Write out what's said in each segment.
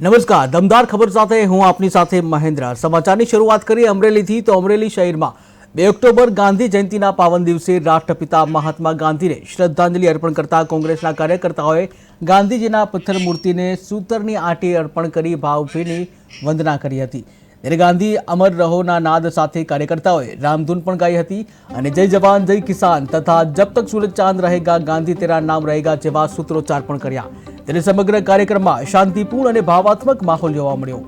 નમસ્કાર, દમદાર ખબર સાથે હું આપની સાથે મહેન્દ્ર। સમાચારની શરૂઆત કરીએ અમરેલીથી। તો અમરેલી શહેરમાં 2 ઓક્ટોબર ગાંધી જયંતિના પાવન દિવસે રાષ્ટ્રપિતા મહાત્મા ગાંધીને શ્રદ્ધાંજલિ અર્પણ કરતા કોંગ્રેસના કાર્યકર્તાઓએ ગાંધીજીના પથ્થર મૂર્તિને સૂતરની આંટી અર્પણ કરી ભાવભીની વંદના કરી હતી। ત્યારે ગાંધી અમર રહોના નાદ સાથે કાર્યકર્તાઓએ રામધૂન પણ ગાઈ હતી અને જય જવાન જય કિસાન તથા જબ તક સૂરજ ચાંદ रहेगा ગાંધી તેરા નામ रहेगा જેવા સૂત્રોચ્ચાર પણ કર્યા। ત્યારે સમગ્ર કાર્યક્રમમાં શાંતિપૂર્ણ અને ભાવાત્મક માહોલ જોવા મળ્યો।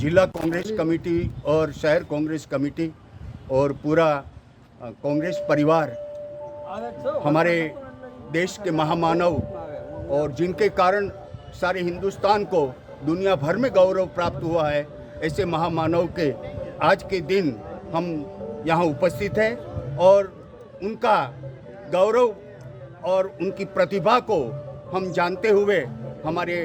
जिला कांग्रेस कमेटी और शहर कांग्रेस कमेटी और पूरा कांग्रेस परिवार हमारे देश के महामानव और जिनके कारण सारे हिंदुस्तान को दुनिया भर में गौरव प्राप्त हुआ है, ऐसे महामानव के आज के दिन हम यहाँ उपस्थित हैं और उनका गौरव और उनकी प्रतिभा को हम जानते हुए हमारे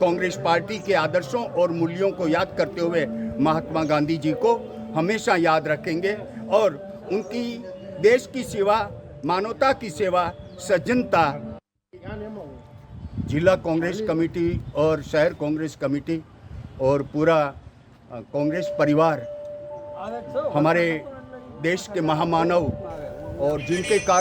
कांग्रेस पार्टी के आदर्शों और मूल्यों को याद करते हुए महात्मा गांधी जी को हमेशा याद रखेंगे और उनकी देश की सेवा, मानवता की सेवा, सज्जनता। जिला कांग्रेस कमेटी और शहर कांग्रेस कमेटी और पूरा कांग्रेस परिवार हमारे देश के महामानव और जिनके कारण